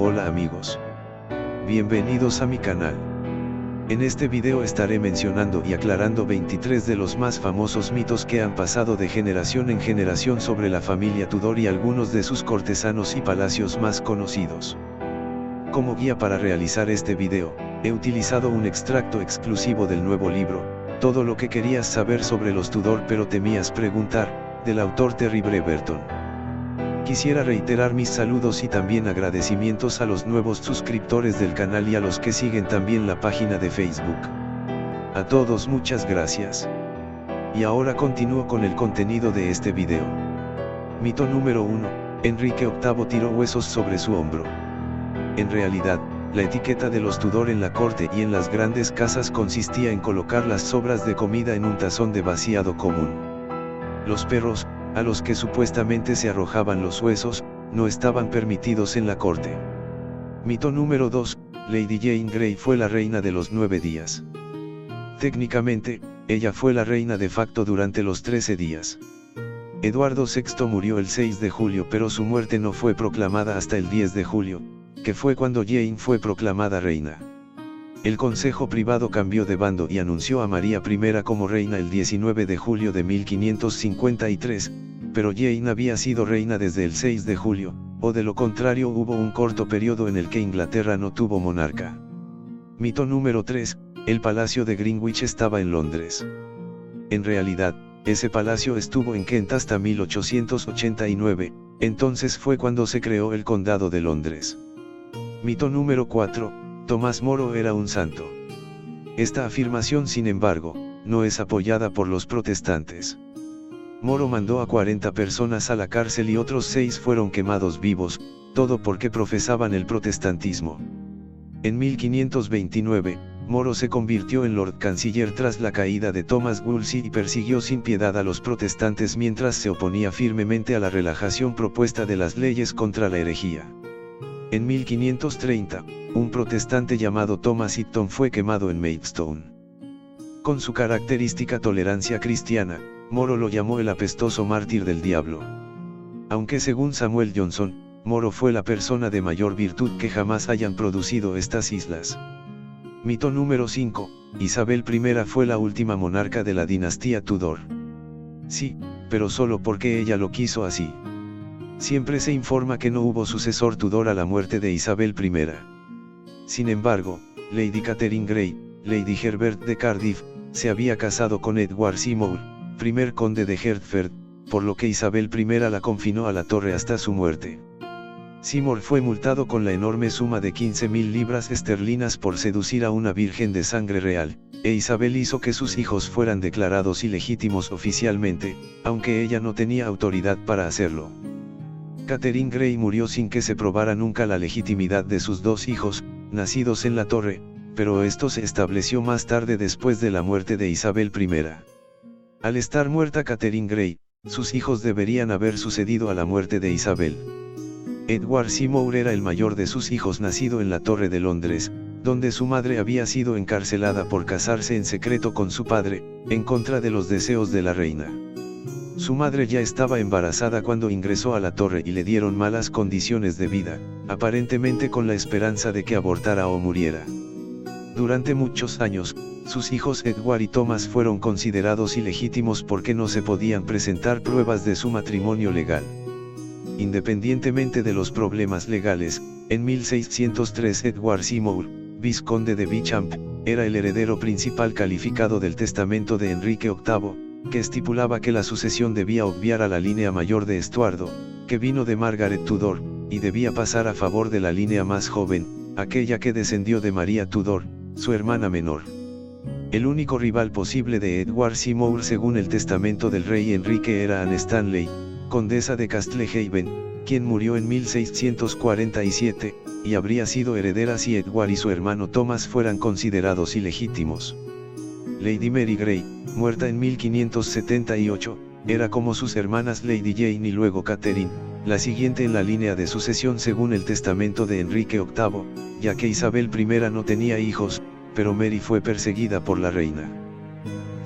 Hola amigos. Bienvenidos a mi canal. En este video estaré mencionando y aclarando 23 de los más famosos mitos que han pasado de generación en generación sobre la familia Tudor y algunos de sus cortesanos y palacios más conocidos. Como guía para realizar este video, he utilizado un extracto exclusivo del nuevo libro, Todo lo que querías saber sobre los Tudor pero temías preguntar, del autor Terry Breverton. Quisiera reiterar mis saludos y también agradecimientos a los nuevos suscriptores del canal y a los que siguen también la página de Facebook. A todos muchas gracias. Y ahora continúo con el contenido de este video. Mito número 1, Enrique VIII tiró huesos sobre su hombro. En realidad, la etiqueta de los Tudor en la corte y en las grandes casas consistía en colocar las sobras de comida en un tazón de vaciado común. Los perros, a los que supuestamente se arrojaban los huesos, no estaban permitidos en la corte. Mito número 2, Lady Jane Grey fue la reina de los 9 días. Técnicamente, ella fue la reina de facto durante los 13 días. Eduardo VI murió el 6 de julio pero su muerte no fue proclamada hasta el 10 de julio, que fue cuando Jane fue proclamada reina. El Consejo Privado cambió de bando y anunció a María I como reina el 19 de julio de 1553, pero Jane había sido reina desde el 6 de julio, o de lo contrario hubo un corto periodo en el que Inglaterra no tuvo monarca. Mito número 3, el Palacio de Greenwich estaba en Londres. En realidad, ese palacio estuvo en Kent hasta 1889, entonces fue cuando se creó el Condado de Londres. Mito número 4, Tomás Moro era un santo. Esta afirmación, sin embargo, no es apoyada por los protestantes. Moro mandó a 40 personas a la cárcel y otros 6 fueron quemados vivos, todo porque profesaban el protestantismo. En 1529, Moro se convirtió en Lord Canciller tras la caída de Thomas Wolsey y persiguió sin piedad a los protestantes mientras se oponía firmemente a la relajación propuesta de las leyes contra la herejía. En 1530, un protestante llamado Thomas Eaton fue quemado en Maidstone. Con su característica tolerancia cristiana, Moro lo llamó el apestoso mártir del diablo. Aunque según Samuel Johnson, Moro fue la persona de mayor virtud que jamás hayan producido estas islas. Mito número 5, Isabel I fue la última monarca de la dinastía Tudor. Sí, pero solo porque ella lo quiso así. Siempre se informa que no hubo sucesor Tudor a la muerte de Isabel I. Sin embargo, Lady Catherine Grey, Lady Herbert de Cardiff, se había casado con Edward Seymour, primer conde de Hertford, por lo que Isabel I la confinó a la torre hasta su muerte. Seymour fue multado con la enorme suma de 15.000 libras esterlinas por seducir a una virgen de sangre real, e Isabel hizo que sus hijos fueran declarados ilegítimos oficialmente, aunque ella no tenía autoridad para hacerlo. Catherine Grey murió sin que se probara nunca la legitimidad de sus 2 hijos, nacidos en la torre, pero esto se estableció más tarde después de la muerte de Isabel I. Al estar muerta Catherine Grey, sus hijos deberían haber sucedido a la muerte de Isabel. Edward Seymour era el mayor de sus hijos nacido en la Torre de Londres, donde su madre había sido encarcelada por casarse en secreto con su padre, en contra de los deseos de la reina. Su madre ya estaba embarazada cuando ingresó a la torre y le dieron malas condiciones de vida, aparentemente con la esperanza de que abortara o muriera. Durante muchos años, sus hijos Edward y Thomas fueron considerados ilegítimos porque no se podían presentar pruebas de su matrimonio legal. Independientemente de los problemas legales, en 1603 Edward Seymour, vizconde de Beauchamp, era el heredero principal calificado del testamento de Enrique VIII, que estipulaba que la sucesión debía obviar a la línea mayor de Estuardo, que vino de Margaret Tudor, y debía pasar a favor de la línea más joven, aquella que descendió de María Tudor, su hermana menor. El único rival posible de Edward Seymour según el testamento del rey Enrique era Anne Stanley, condesa de Castlehaven, quien murió en 1647, y habría sido heredera si Edward y su hermano Thomas fueran considerados ilegítimos. Lady Mary Grey, muerta en 1578, era como sus hermanas Lady Jane y luego Catherine, la siguiente en la línea de sucesión según el testamento de Enrique VIII, ya que Isabel I no tenía hijos, pero Mary fue perseguida por la reina.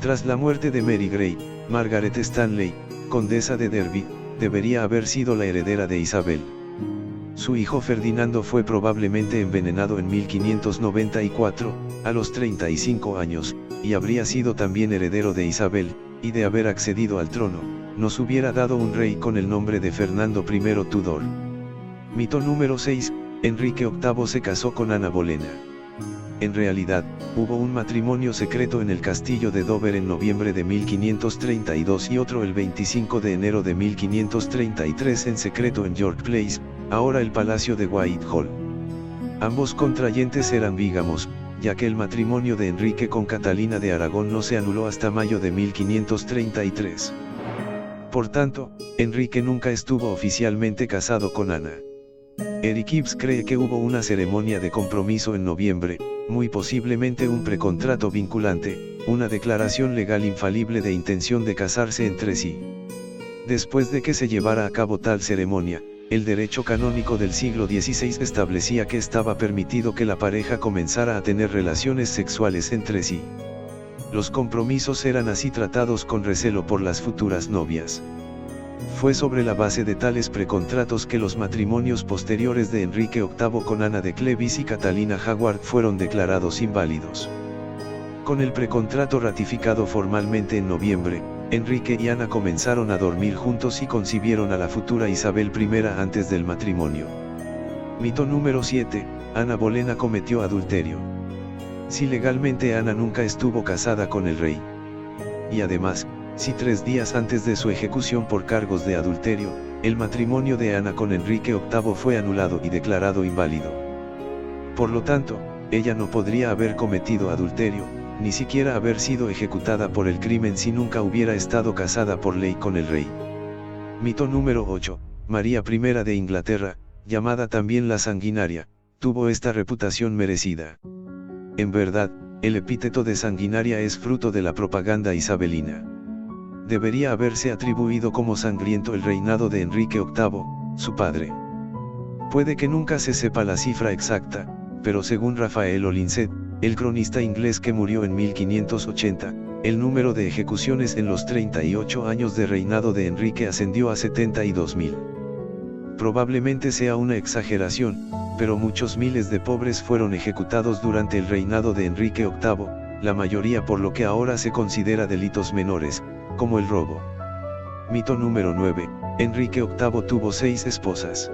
Tras la muerte de Mary Grey, Margaret Stanley, condesa de Derby, debería haber sido la heredera de Isabel. Su hijo Ferdinando fue probablemente envenenado en 1594, a los 35 años, y habría sido también heredero de Isabel, y de haber accedido al trono, nos hubiera dado un rey con el nombre de Fernando I Tudor. Mito número 6, Enrique VIII se casó con Ana Bolena. En realidad, hubo un matrimonio secreto en el castillo de Dover en noviembre de 1532 y otro el 25 de enero de 1533 en secreto en York Place, ahora el Palacio de Whitehall. Ambos contrayentes eran bígamos, ya que el matrimonio de Enrique con Catalina de Aragón no se anuló hasta mayo de 1533. Por tanto, Enrique nunca estuvo oficialmente casado con Ana. Eric Gibbs cree que hubo una ceremonia de compromiso en noviembre, muy posiblemente un precontrato vinculante, una declaración legal infalible de intención de casarse entre sí. Después de que se llevara a cabo tal ceremonia, el derecho canónico del siglo XVI establecía que estaba permitido que la pareja comenzara a tener relaciones sexuales entre sí. Los compromisos eran así tratados con recelo por las futuras novias. Fue sobre la base de tales precontratos que los matrimonios posteriores de Enrique VIII con Ana de Clevis y Catalina Howard fueron declarados inválidos. Con el precontrato ratificado formalmente en noviembre, Enrique y Ana comenzaron a dormir juntos y concibieron a la futura Isabel I antes del matrimonio. Mito número 7, Ana Bolena cometió adulterio. Si legalmente Ana nunca estuvo casada con el rey. Y además, si 3 días antes de su ejecución por cargos de adulterio, el matrimonio de Ana con Enrique VIII fue anulado y declarado inválido. Por lo tanto, ella no podría haber cometido adulterio, ni siquiera haber sido ejecutada por el crimen si nunca hubiera estado casada por ley con el rey. Mito número 8, María I de Inglaterra, llamada también la sanguinaria, tuvo esta reputación merecida. En verdad, el epíteto de sanguinaria es fruto de la propaganda isabelina. Debería haberse atribuido como sangriento el reinado de Enrique VIII, su padre. Puede que nunca se sepa la cifra exacta, pero según Rafael Olincet, el cronista inglés que murió en 1580, el número de ejecuciones en los 38 años de reinado de Enrique ascendió a 72.000. Probablemente sea una exageración, pero muchos miles de pobres fueron ejecutados durante el reinado de Enrique VIII, la mayoría por lo que ahora se considera delitos menores, como el robo. Mito número 9, Enrique VIII tuvo 6 esposas.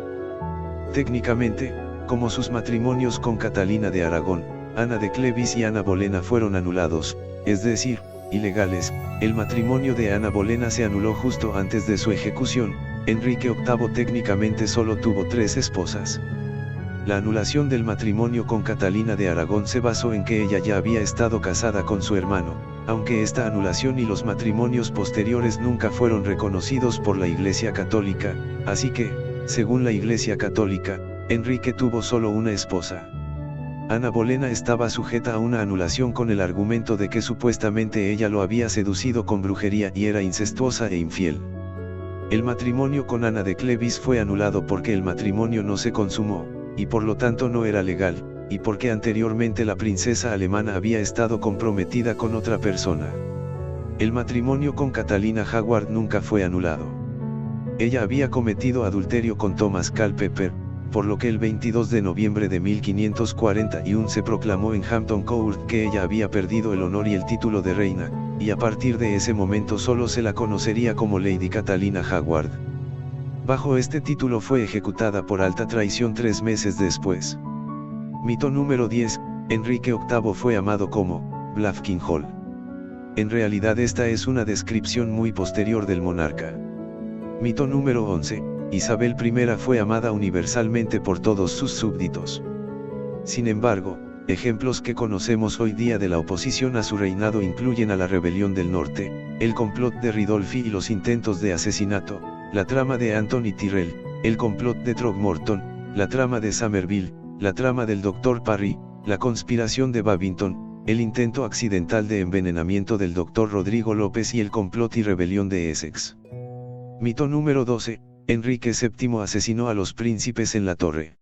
Técnicamente, como sus matrimonios con Catalina de Aragón, Ana de Clevis y Ana Bolena fueron anulados, es decir, ilegales, el matrimonio de Ana Bolena se anuló justo antes de su ejecución. Enrique VIII técnicamente solo tuvo 3 esposas. La anulación del matrimonio con Catalina de Aragón se basó en que ella ya había estado casada con su hermano, aunque esta anulación y los matrimonios posteriores nunca fueron reconocidos por la Iglesia Católica, así que, según la Iglesia Católica, Enrique tuvo solo una esposa. Ana Bolena estaba sujeta a una anulación con el argumento de que supuestamente ella lo había seducido con brujería y era incestuosa e infiel. El matrimonio con Ana de Clevis fue anulado porque el matrimonio no se consumó, y por lo tanto no era legal, y porque anteriormente la princesa alemana había estado comprometida con otra persona. El matrimonio con Catalina Howard nunca fue anulado. Ella había cometido adulterio con Thomas Culpeper, por lo que el 22 de noviembre de 1541 se proclamó en Hampton Court que ella había perdido el honor y el título de reina, y a partir de ese momento solo se la conocería como Lady Catalina Howard. Bajo este título fue ejecutada por alta traición 3 meses después. Mito número 10, Enrique VIII fue amado como Blavkin Hall. En realidad esta es una descripción muy posterior del monarca. Mito número 11, Isabel I fue amada universalmente por todos sus súbditos. Sin embargo, ejemplos que conocemos hoy día de la oposición a su reinado incluyen a la rebelión del norte, el complot de Ridolfi y los intentos de asesinato, la trama de Anthony Tyrrell, el complot de Throgmorton, la trama de Somerville, la trama del Dr. Parry, la conspiración de Babington, el intento accidental de envenenamiento del Dr. Rodrigo López y el complot y rebelión de Essex. Mito número 12, Enrique VII asesinó a los príncipes en la torre.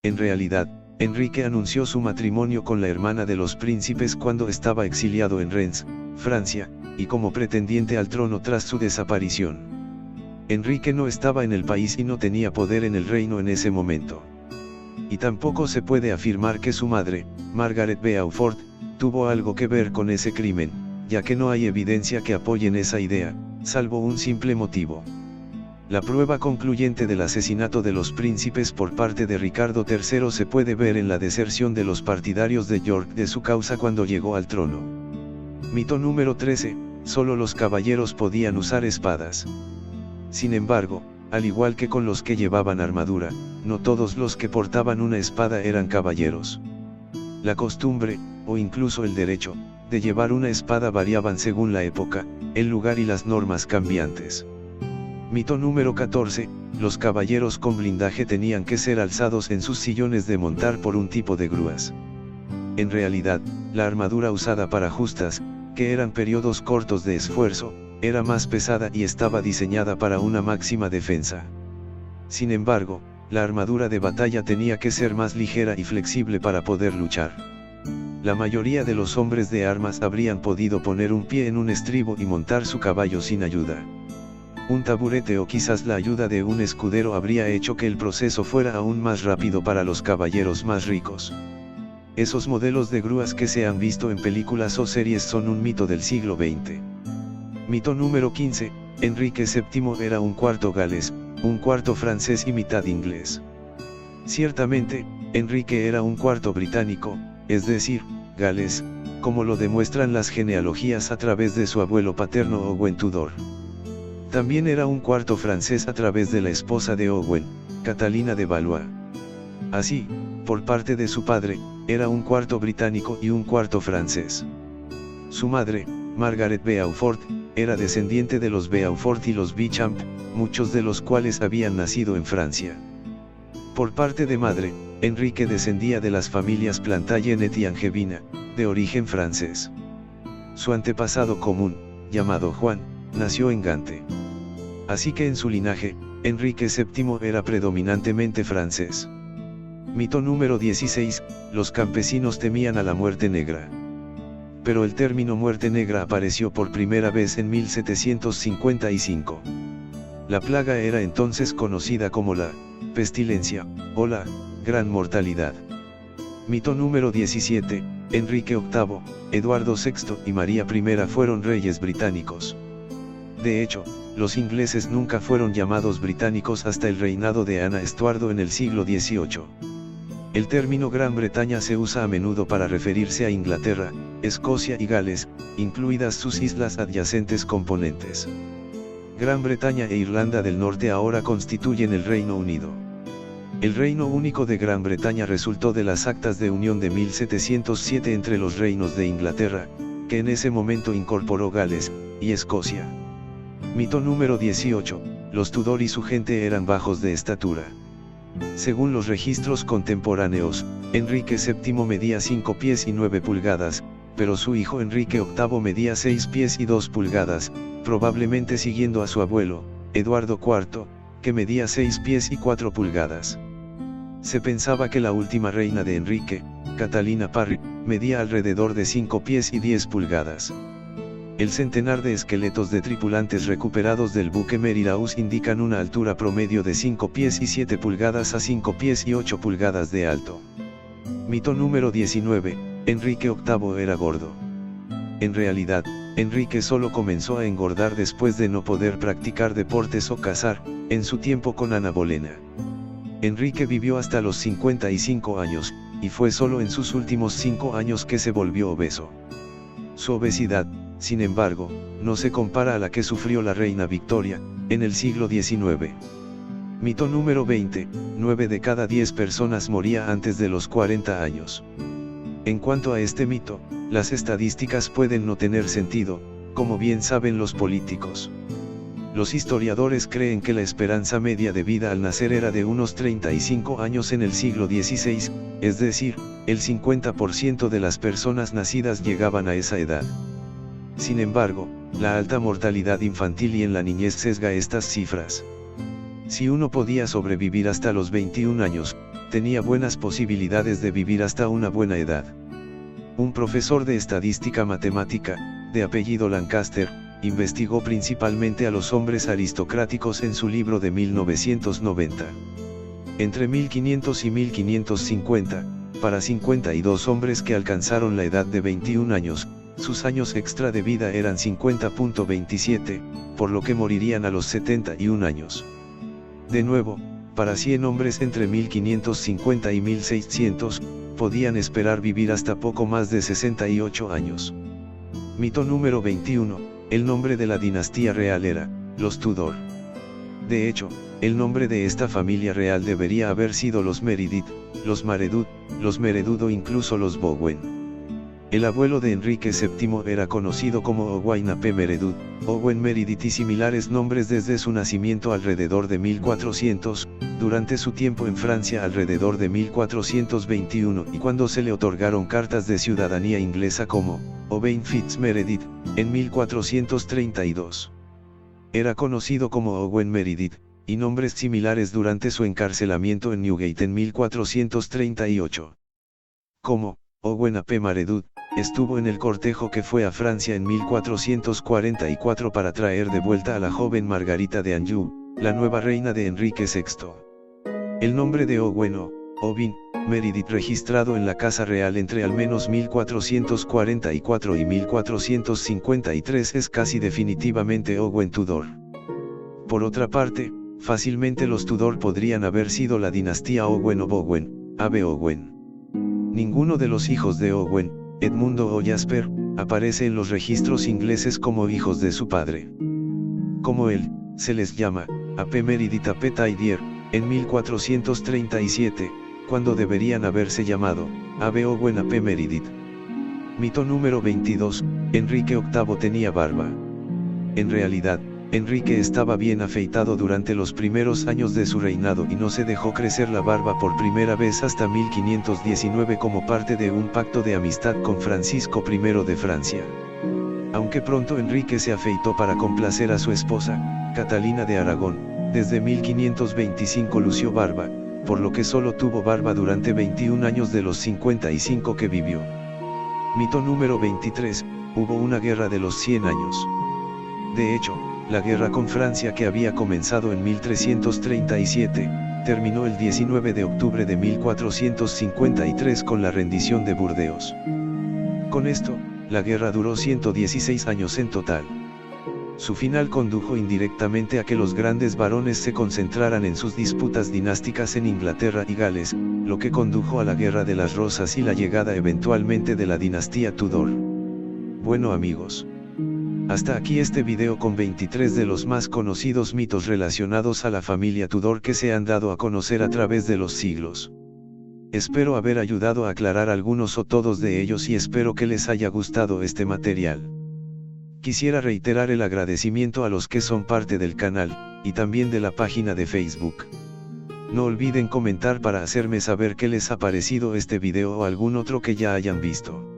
En realidad, Enrique anunció su matrimonio con la hermana de los príncipes cuando estaba exiliado en Rennes, Francia, y como pretendiente al trono tras su desaparición. Enrique no estaba en el país y no tenía poder en el reino en ese momento. Y tampoco se puede afirmar que su madre, Margaret Beaufort, tuvo algo que ver con ese crimen, ya que no hay evidencia que apoyen esa idea, salvo un simple motivo. La prueba concluyente del asesinato de los príncipes por parte de Ricardo III se puede ver en la deserción de los partidarios de York de su causa cuando llegó al trono. Mito número 13, solo los caballeros podían usar espadas. Sin embargo, al igual que con los que llevaban armadura, no todos los que portaban una espada eran caballeros. La costumbre, o incluso el derecho, de llevar una espada variaban según la época, el lugar y las normas cambiantes. Mito número 14, los caballeros con blindaje tenían que ser alzados en sus sillones de montar por un tipo de grúas. En realidad, la armadura usada para justas, que eran periodos cortos de esfuerzo, era más pesada y estaba diseñada para una máxima defensa. Sin embargo, la armadura de batalla tenía que ser más ligera y flexible para poder luchar. La mayoría de los hombres de armas habrían podido poner un pie en un estribo y montar su caballo sin ayuda. Un taburete o quizás la ayuda de un escudero habría hecho que el proceso fuera aún más rápido para los caballeros más ricos. Esos modelos de grúas que se han visto en películas o series son un mito del siglo XX. Mito número 15, Enrique VII era un cuarto galés, un cuarto francés y mitad inglés. Ciertamente, Enrique era un cuarto británico, es decir, galés, como lo demuestran las genealogías a través de su abuelo paterno Owen Tudor. También era un cuarto francés a través de la esposa de Owen, Catalina de Valois. Así, por parte de su padre, era un cuarto británico y un cuarto francés. Su madre, Margaret Beaufort, era descendiente de los Beaufort y los Beauchamp, muchos de los cuales habían nacido en Francia. Por parte de madre, Enrique descendía de las familias Plantagenet y Angevina, de origen francés. Su antepasado común, llamado Juan, nació en Gante. Así que en su linaje, Enrique VII era predominantemente francés. Mito número 16, los campesinos temían a la muerte negra. Pero el término muerte negra apareció por primera vez en 1755. La plaga era entonces conocida como la pestilencia, o la gran mortalidad. Mito número 17, Enrique VIII, Eduardo VI y María I fueron reyes británicos. De hecho, los ingleses nunca fueron llamados británicos hasta el reinado de Ana Estuardo en el siglo XVIII. El término Gran Bretaña se usa a menudo para referirse a Inglaterra, Escocia y Gales, incluidas sus islas adyacentes componentes. Gran Bretaña e Irlanda del Norte ahora constituyen el Reino Unido. El Reino Único de Gran Bretaña resultó de las actas de unión de 1707 entre los reinos de Inglaterra, que en ese momento incorporó Gales y Escocia. Mito número 18, los Tudor y su gente eran bajos de estatura. Según los registros contemporáneos, Enrique VII medía 5 pies y 9 pulgadas, pero su hijo Enrique VIII medía 6 pies y 2 pulgadas, probablemente siguiendo a su abuelo, Eduardo IV, que medía 6 pies y 4 pulgadas. Se pensaba que la última reina de Enrique, Catalina Parry, medía alrededor de 5 pies y 10 pulgadas. El centenar de esqueletos de tripulantes recuperados del buque Mary Laus indican una altura promedio de 5 pies y 7 pulgadas a 5 pies y 8 pulgadas de alto. Mito número 19, Enrique VIII era gordo. En realidad, Enrique solo comenzó a engordar después de no poder practicar deportes o cazar, en su tiempo con Ana Bolena. Enrique vivió hasta los 55 años, y fue solo en sus últimos 5 años que se volvió obeso. Su obesidad, sin embargo, no se compara a la que sufrió la reina Victoria, en el siglo XIX. Mito número 20, 9 de cada 10 personas moría antes de los 40 años. En cuanto a este mito, las estadísticas pueden no tener sentido, como bien saben los políticos. Los historiadores creen que la esperanza media de vida al nacer era de unos 35 años en el siglo XVI, es decir, el 50% de las personas nacidas llegaban a esa edad. Sin embargo, la alta mortalidad infantil y en la niñez sesga estas cifras. Si uno podía sobrevivir hasta los 21 años, tenía buenas posibilidades de vivir hasta una buena edad. Un profesor de estadística matemática, de apellido Lancaster, investigó principalmente a los hombres aristocráticos en su libro de 1990. Entre 1500 y 1550, para 52 hombres que alcanzaron la edad de 21 años, sus años extra de vida eran 50.27, por lo que morirían a los 71 años. De nuevo, para 100 hombres entre 1550 y 1600, podían esperar vivir hasta poco más de 68 años. Mito número 21, el nombre de la dinastía real era, los Tudor. De hecho, el nombre de esta familia real debería haber sido los Meredith, los Meredud o incluso los Bowen. El abuelo de Enrique VII era conocido como Owain ap Meredith, Owen Meredith y similares nombres desde su nacimiento alrededor de 1400, durante su tiempo en Francia alrededor de 1421 y cuando se le otorgaron cartas de ciudadanía inglesa como Owain Fitz Meredith, en 1432. Era conocido como Owen Meredith, y nombres similares durante su encarcelamiento en Newgate en 1438. Como Owen ap Meredith, estuvo en el cortejo que fue a Francia en 1444 para traer de vuelta a la joven Margarita de Anjou, la nueva reina de Enrique VI. El nombre de Owen o Owain Meredith registrado en la Casa Real entre al menos 1444 y 1453 es casi definitivamente Owen Tudor. Por otra parte, fácilmente los Tudor podrían haber sido la dinastía Owen o Bowen, Ave Owen. Ninguno de los hijos de Owen, Edmundo o Jasper, aparece en los registros ingleses como hijos de su padre. Como él, se les llama, ap Meredith ap Taidier, en 1437, cuando deberían haberse llamado, Ave Owen ap Meredith. Mito número 22, Enrique VIII tenía barba. En realidad, Enrique estaba bien afeitado durante los primeros años de su reinado y no se dejó crecer la barba por primera vez hasta 1519 como parte de un pacto de amistad con Francisco I de Francia. Aunque pronto Enrique se afeitó para complacer a su esposa, Catalina de Aragón, desde 1525 lució barba, por lo que solo tuvo barba durante 21 años de los 55 que vivió. Mito número 23, hubo una guerra de los 100 años. De hecho, la guerra con Francia que había comenzado en 1337, terminó el 19 de octubre de 1453 con la rendición de Burdeos. Con esto, la guerra duró 116 años en total. Su final condujo indirectamente a que los grandes varones se concentraran en sus disputas dinásticas en Inglaterra y Gales, lo que condujo a la Guerra de las Rosas y la llegada eventualmente de la dinastía Tudor. Bueno amigos. Hasta aquí este video con 23 de los más conocidos mitos relacionados a la familia Tudor que se han dado a conocer a través de los siglos. Espero haber ayudado a aclarar algunos o todos de ellos y espero que les haya gustado este material. Quisiera reiterar el agradecimiento a los que son parte del canal, y también de la página de Facebook. No olviden comentar para hacerme saber qué les ha parecido este video o algún otro que ya hayan visto.